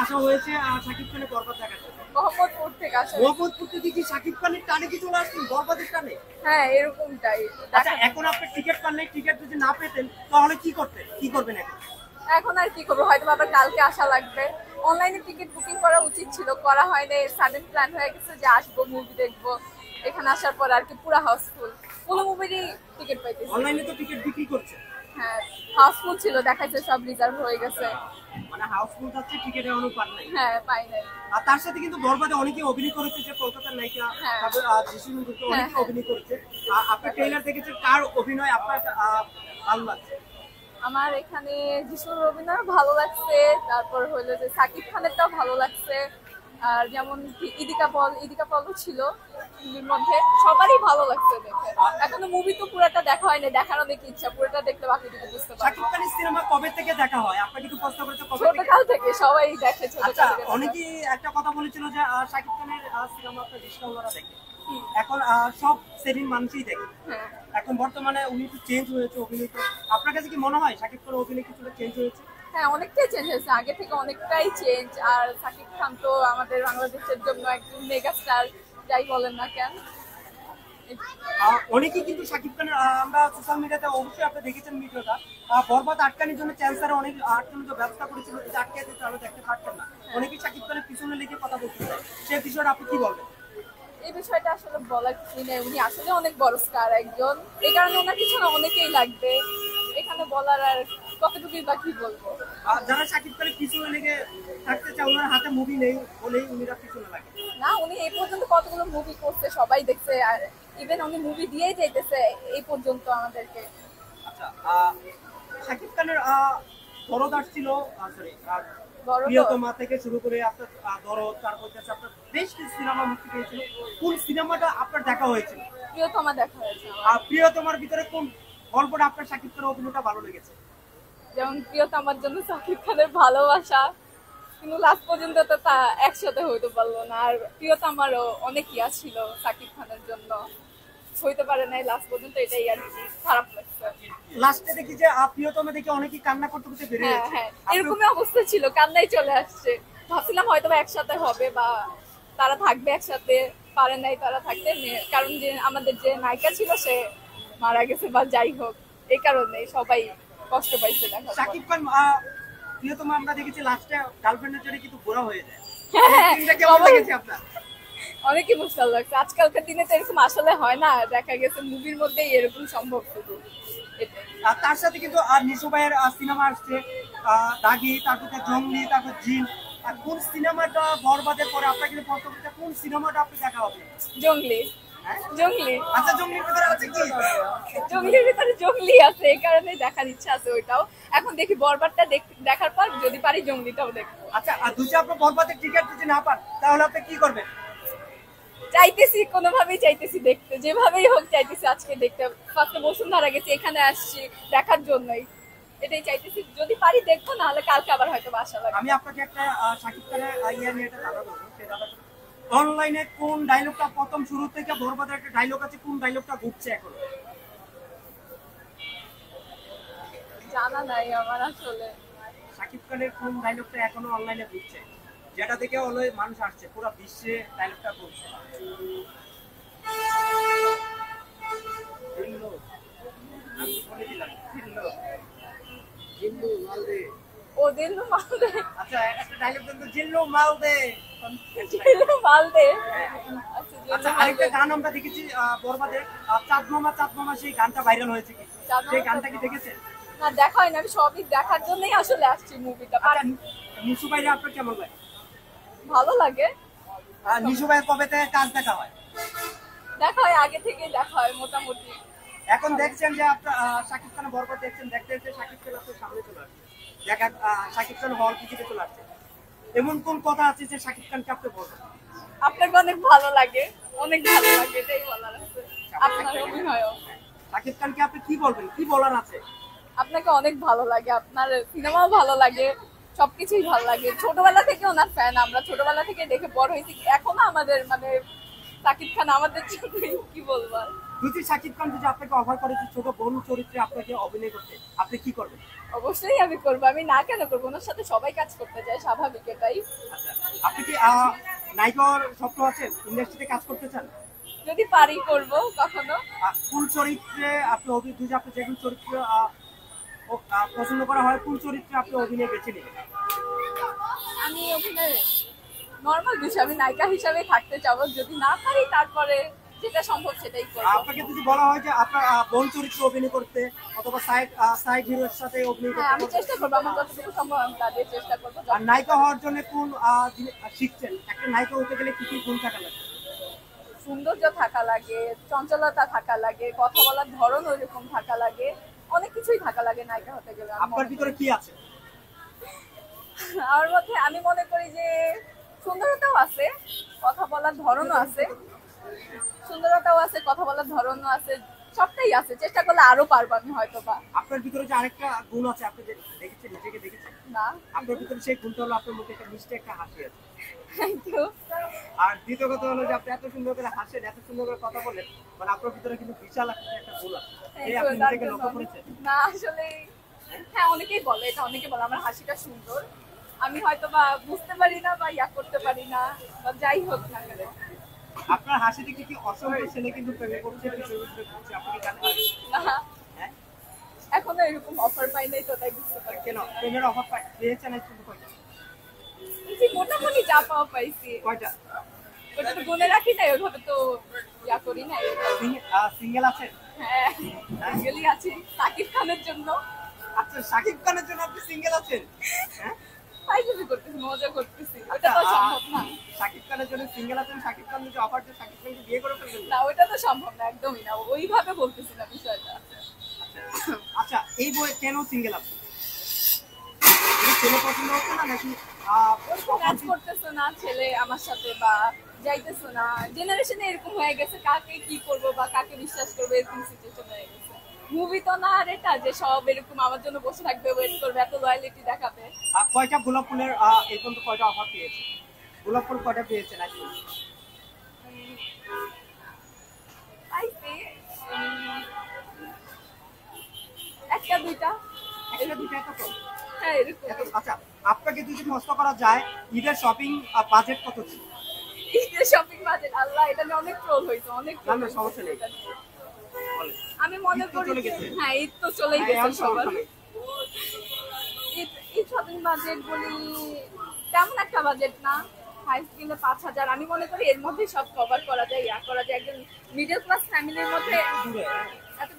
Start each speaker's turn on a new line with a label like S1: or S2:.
S1: আসা হয়েছে শাকিব খানের বরবাদ দেখার জন্য?
S2: মোহাম্মদপুর থেকে আসা।
S1: মোহাম্মদপুর থেকে কি শাকিব খানের টানে কি চলে আসছেন, বরবাদের টানে?
S2: হ্যাঁ এরকমটাই।
S1: আচ্ছা এখন আপনি টিকিট পানলে, টিকিট যদি না পেতেন তাহলে কি করবেন এখন?
S2: এখন আর কি করবো, হয়তো আবার কালকে আসা লাগবে। অনলাইনে টিকিট বুকিং করা উচিত ছিল, করা হয়নি। সাডেন প্ল্যান হয়ে গেছে যে আসবো, মুভি দেখবো। এখানে আসার পর আর কি পুরো হাউসফুল, কোনো মুভিরই টিকিট পাইতেছি।
S1: অনলাইনে তো টিকিট বিক্রি করছে।
S2: হ্যাঁ হাউসফুল ছিল, দেখাচ্ছে সব রিজার্ভ হয়ে গেছে।
S1: মানে হাউসফুল যাচ্ছে, টিকিট এখনো পান নাই।
S2: হ্যাঁ পাই নাই।
S1: আর তার সাথে কিন্তু বরবাদে অনেকে অভিনয় করেছে, যে কলকাতার নায়িকা
S2: হ্যাঁ।
S1: তারপর যিশু নন্দী অনেকে অভিনয় করেছে। আপনি ট্রেলার দেখেছেন, কার অভিনয় আপনার ভালো লাগছে?
S2: আমার এখানে যিশুর অভিনয় ভালো লাগছে, তারপর হইলো যে সাকিব খানেরটাও ভালো লাগছে। আর যেমন কি ইদিকা পলও ছিল মুভির মধ্যে, সবারই ভালো লাগছে দেখে। এখনো মুভি তো পুরোটা দেখা হয়নি, দেখার অনেক ইচ্ছা, পুরোটা দেখলে বাকিটুকু বুঝতে পারবো।
S1: শাকিব খানের সিনেমা কবে থেকে দেখা হয়? আপনাকে কি প্রশ্ন করেছে কবে থেকে?
S2: ছোটকাল থেকে সবাই দেখে,
S1: আচ্ছা,
S2: ছোটকাল থেকে।
S1: অনেকেই একটা কথা বলেছিল যে শাকিব খানের সিনেমা আপনার রিস্কাওয়ালারা দেখে, এখন সব শ্রেণীর মানুষই দেখে।
S2: হ্যাঁ
S1: এখন বর্তমানে উনি একটু চেঞ্জ হয়েছে অভিনেতা, আপনার কাছে কি মনে হয় শাকিব খানের অভিনয় কিছুটা চেঞ্জ হয়েছে?
S2: হ্যাঁ অনেকটাই চেঞ্জ হয়েছে, আগে থেকে অনেকটাই চেঞ্জ। আর সাকিব খান তো আমাদের বাংলাদেশের জন্য একজন মেগা স্টার, যাই বলেন না কেন।
S1: অনেকেই কিন্তু শাকিব খানের আমরা সোশ্যাল মিডিয়াতে অবশ্যই আপনি দেখেছেন ভিডিওটা, বরবাদ আটকানোর জন্য চ্যান্সারে অনেক আটকানোর যে ব্যবস্থা করেছিল, এটা আটকে দিতে আমরা দেখতে পারতাম না। অনেকেই শাকিব খানের পিছনে লেগে কথা বলতে চায়, সেই বিষয়টা আপনি কি বলবেন?
S2: এই বিষয়টা আসলে বলার কিছুই নেই, উনি আসলে অনেক বড় স্টার একজন, এই কারণে ওনার পিছনে অনেকেই লাগবে। এখানে বলার আর কতটুকুই বা কি বলবো।
S1: যারা শাকিব খানের পিছনে লেগে থাকতে চায়, ওনার হাতে মুভি নেই বলেই উনিরা পিছনে লাগে
S2: না, উনি এই পর্যন্ত কতগুলো মুভি করছে সবাই দেখছে, আর ইভেন উনি মুভি দিয়েই যাইতেছে এই পর্যন্ত আমাদেরকে।
S1: আচ্ছা, শাকিব খানের দরদ আসছিল, সরি
S2: বড়
S1: প্রিয়তমা থেকে শুরু করে আপনার দরদ, তারপর হচ্ছে আপনার বেশ কিছু সিনেমা মুক্তি পেয়েছিল। কোন সিনেমাটা আপনার দেখা হয়েছিল?
S2: প্রিয়তমা দেখা হয়েছে আমার।
S1: আর প্রিয়তমার ভিতরে কোন গল্পটা আপনার শাকিব খানের অভিনয়টা ভালো লেগেছে?
S2: যেমন প্রিয়তমার জন্য সাকিব খানের ভালোবাসা, কিন্তু লাস্ট পর্যন্ত তো তা একসাথে হইতে পারলো না। আর প্রিয়তমারও অনেক ইয়া ছিল সাকিব খানের জন্য, হইতে পারে নাই লাস্ট পর্যন্ত, এটাই আর কি খারাপ লাগছে।
S1: লাস্টে দেখি যে প্রিয়তমা দেখে অনেকেই কান্না করতে করতে বেরিয়ে
S2: হ্যাঁ
S1: যাচ্ছে।
S2: হ্যাঁ এরকমই অবস্থা ছিল, কান্নাই চলে আসছে। ভাবছিলাম হয়তো বা একসাথে হবে বা তারা থাকবে একসাথে, পারে নাই তারা থাকতে, কারণ যে আমাদের যে নায়িকা ছিল সে মারা গেছে বা যাই হোক, এই কারণে সবাই কষ্ট পাইছে দেখার পর।
S1: শাকিব খান প্রিয়তমা আমরা দেখেছি লাস্টে গার্লফ্রেন্ডের জন্য কিন্তু বুড়া হয়ে যায়।
S2: হ্যাঁ,
S1: সিনটা কেমন
S2: সবাই-
S1: লেগেছে আপনার?
S2: অনেক ইমোশনাল লাগছে। আজকালকার দিনে তো এরকম আসলে হয় না, দেখা গেছে মুভির মধ্যেই এরকম সম্ভব শুধু, এটাই।
S1: আর তার সাথে কিন্তু নিশো ভাইয়ের সিনেমা আসছে, দাগি, তারপর জঙ্গলি, তারপর জিন। আর কোন সিনেমাটা বরবাদের পরে আপনার কিন্তু পছন্দ, কোন সিনেমাটা আপনি দেখা হবে?
S2: জঙ্গলি।
S1: হ্যাঁ?
S2: জঙ্গলি।
S1: আচ্ছা, জঙ্গলির ভিতরে আছে কি?
S2: জঙ্গলির ভিতরে জঙ্গলি আছে, এই কারণে দেখার ইচ্ছা আছে ওইটাও। এখন দেখি বরবাদটা দেখার পর যদি পারি জঙ্গলিটাও দেখবো।
S1: আচ্ছা, আর দুটো আপনার বরবাদের টিকিট যদি না পান তাহলে আপনি কি করবেন?
S2: চাইতেছি, কোনোভাবেই চাইতেছি দেখতে, যেভাবেই হোক চাইতেছি আজকে দেখতে। ফার্স্টে বসুন্ধরা গেছি, এখানে আসছি দেখার জন্যই, এটাই চাইতেছি। যদি পারি দেখবো, নাহলে কালকে আবার হয়তো বাসা লাগবে।
S1: আমি আপনাকে একটা শাকিব খানের ইয়ে নিয়ে একটা দাদা বলবো, সেই দাদাটা অনলাইনে কোন ডায়লগটা প্রথম শুরু থেকে বরবাদের একটা ডায়লগ আছে, কোন ডায়লগটা ঘুরছে এখন?
S2: জানা নাই আমার আসলে।
S1: শাকিব খানের কোন ডায়লগটা এখনো অনলাইনে ঘুরছে, যেটা দেখে অলওয়েজ মানুষ আসছে, পুরো বিশ্বে ডায়লগটা ঘুরছে? জিল্লু, আমি বলে দিলাম, জিল্লু, জিল্লু মালদে।
S2: ও দিল্লু মালদে।
S1: আচ্ছা, একটা ডায়লগ দেন তো, জিল্লু মালদে।
S2: দিল্লু মালদে। আচ্ছা,
S1: আচ্ছা,
S2: দিল্লু
S1: আরেকটা
S2: মালদে।
S1: গান আমরা দেখেছি বরবাদে, চাঁদ মামা, সেই গানটা ভাইরাল হয়েছে কি?
S2: চাঁদ মামা,
S1: সেই গানটা
S2: চাঁদ
S1: কি
S2: মামা।
S1: দেখেছেন?
S2: না দেখা হয় না, আমি সবই দেখার জন্যই আসলে আসছি মুভিটা।
S1: আচ্ছা, নিশু ভাইরে আপনার কেমন লাগে?
S2: ভালো লাগে।
S1: নিশু ভাইয়ের কবে থেকে কাজ দেখা হয়?
S2: দেখা হয়, আগে থেকেই দেখা হয় মোটামুটি।
S1: এখন দেখছেন যে আপনার শাকিব খানের বরবাদ দেখছেন, দেখতে দেখতে শাকিব খান আপনার সামনে চলে আসছে, দেখা শাকিব খান হল টিকিটে চলে আসছে। এমন কোন কথা আছে যে শাকিব খানকে আপনি বলবেন?
S2: আপনাকে অনেক ভালো লাগে, অনেক ভালো লাগে, এটাই বলার আছে। আপনার অভিনয়ও।
S1: শাকিব খানকে আপনি কি বলবেন, কি বলার আছে?
S2: আপনাকে অনেক ভালো লাগে, আপনার সিনেমাও ভালো লাগে, সবকিছুই ভালো লাগে। ছোটবেলা থেকে ওনার ফ্যান আমরা, ছোটবেলা থেকে দেখে বড় হয়েছি। এখনো আমাদের মানে সাকিব খান আমাদের জন্য কি বলবো আর।
S1: যদি শাকিব খান যদি আপনাকে অফার করে যে ছোট বোন চরিত্রে আপনাকে অভিনয় করতে, আপনি কি করবেন?
S2: অবশ্যই আমি করবো, আমি না কেন করবো, ওনার সাথে সবাই কাজ করতে চায়, স্বাভাবিক এটাই।
S1: আচ্ছা, আপনি কি নায়িকার স্বপ্ন আছে, ইন্ডাস্ট্রিতে কাজ করতে চান?
S2: যদি পারি করবো কখনো।
S1: কোন চরিত্রে আপনি যদি আপনি যে কোন চরিত্র পছন্দ করা হয়, কোন চরিত্রে আপনি অভিনয় বেছে নেবেন?
S2: আমি অভিনয় নর্মাল বিষয়, আমি নায়িকা হিসাবে থাকতে চাবো, যদি না পারি তারপরে যেটা সম্ভব সেটাই করবো।
S1: আপনাকে যদি বলা হয় যে আপনার বোন চরিত্রে অভিনয় করতে অথবা সাইড হিরোর সাথে অভিনয়
S2: হ্যাঁ, আমি
S1: করতে,
S2: চেষ্টা করবো, আমার যতটুকু সম্ভব আমি তাদের চেষ্টা করবো।
S1: আর নায়িকা হওয়ার জন্য কোন শিখছেন? একটা নায়িকা হতে গেলে কি কি গুণ থাকা লাগে?
S2: সৌন্দর্য থাকা লাগে, চঞ্চলতা থাকা লাগে, কথা বলার ধরন ওইরকম থাকা লাগে, অনেক কিছুই থাকা লাগে নায়িকা হতে গেলে।
S1: আপনার ভিতরে কি আছে?
S2: আমার মধ্যে আমি মনে করি যে সুন্দরতাও আছে, কথা বলার ধরনও আছে, সুন্দরতাও আছে, কথা বলার ধরনও আছে, সবটাই আছে। চেষ্টা করলে আরো পারবো আমি হয়তো বা।
S1: আপনার ভিতরে যে আরেকটা গুণ আছে, আপনি যে দেখেছেন, নিজেকে দেখেছেন,
S2: না,
S1: আপনার ভিতরে সেই গুণটা হলো আপনার মুখে একটা মিষ্টি একটা হাসি আছে।
S2: Thank you.
S1: আর দ্বিতীয় কথা হলো যে আপনি এত সুন্দর করে হাসেন, এত সুন্দর করে কথা বলেন, মানে আপনার ভিতরে কিন্তু বিশাল একটা গুণ আছে। এই আপনি নিজেকে লক্ষ্য করেছেন?
S2: না আসলে হ্যাঁ, অনেকেই বলে এটা, অনেকে বলে আমার হাসিটা সুন্দর, আমি হয়তো বা বুঝতে পারি না বা ইয়া করতে পারি না, বা যাই হোক না কেন।
S1: আপনার হাসি দেখে কি অসংখ্য ছেলে কিন্তু প্রেমে পড়ছে, আপনি কি জানেন?
S2: না,
S1: হ্যাঁ?
S2: এখনো এরকম অফার পাই নাই, তো তাই বুঝতে পারি
S1: কেন প্রেমের অভাব পেয়েছেন? শুধু কয়টা?
S2: মোটামুটি যা পাওয়া পাইছি।
S1: কয়টা?
S2: ওটা তো গুনে রাখি নাই, ওইভাবে তো ইয়া করি নাই।
S1: সিঙ্গেল আছেন?
S2: হ্যাঁ, গেলি আছি সাকিব খানের জন্য।
S1: আচ্ছা, শাকিব খানের জন্য আপনি সিঙ্গেল আছেন? হ্যাঁ,
S2: ফাইজলামি করতেছি, মজা করতেছি, ওটা তো সম্ভব না।
S1: শাকিব খানের জন্য সিঙ্গেল আছেন, শাকিব খান যদি অফার দেয় শাকিব খানকে বিয়ে করে ফেলবেন?
S2: না, ওইটা তো সম্ভব না, একদমই না, ওইভাবে বলতেছি না বিষয়টা।
S1: আচ্ছা, এই বইয়ে কেন সিঙ্গেল আছেন? ছেলে পছন্দ হচ্ছে না নাকি
S2: কাজ করতেছে না ছেলে আমার সাথে, বা যাইতেছে না, জেনারেশনে এরকম হয়ে গেছে, কাকে কি করবো বা কাকে বিশ্বাস করবো, এরকম সিচুয়েশন হয়ে গেছে। মুভি তো না আর এটা যে সব এরকম আমার জন্য বসে থাকবে, ওয়েট করবে, এত লয়ালিটি দেখাবে।
S1: কয়টা গোলাপ ফুলের এই পর্যন্ত কয়টা অফার পেয়েছে? গোলাপ ফুল কয়টা পেয়েছেন আজকে?
S2: পাইছি একটা দুইটা।
S1: একটা দুইটা এত কম?
S2: হ্যাঁ, এরকম।
S1: আচ্ছা, আপনাকে যদি প্রশ্ন করা যায় ঈদের শপিং বাজেট কত ছিল?
S2: ঈদের শপিং বাজেট, আল্লাহ, এটা নিয়ে অনেক ট্রোল হয়েছে, অনেক
S1: না, না, সমস্যা নেই। বলেন।
S2: আমি মনে
S1: ঈদ তো
S2: করি
S1: চলে
S2: যে
S1: গেছে।
S2: হ্যাঁ, ঈদ তো চলেই
S1: হ্যাঁ,
S2: গেছে
S1: এখন
S2: সবার।
S1: সমস্যা নেই।
S2: ঈদ শপিং বাজেট বলি তেমন একটা বাজেট না, হাইস্ট গেলে 5,000। আমি মনে করি এর মধ্যে সব কভার করা যায়, ইয়া করা যায়, একজন মিডল ক্লাস ফ্যামিলির মধ্যে
S1: দূরে, হ্যাঁ।
S2: এত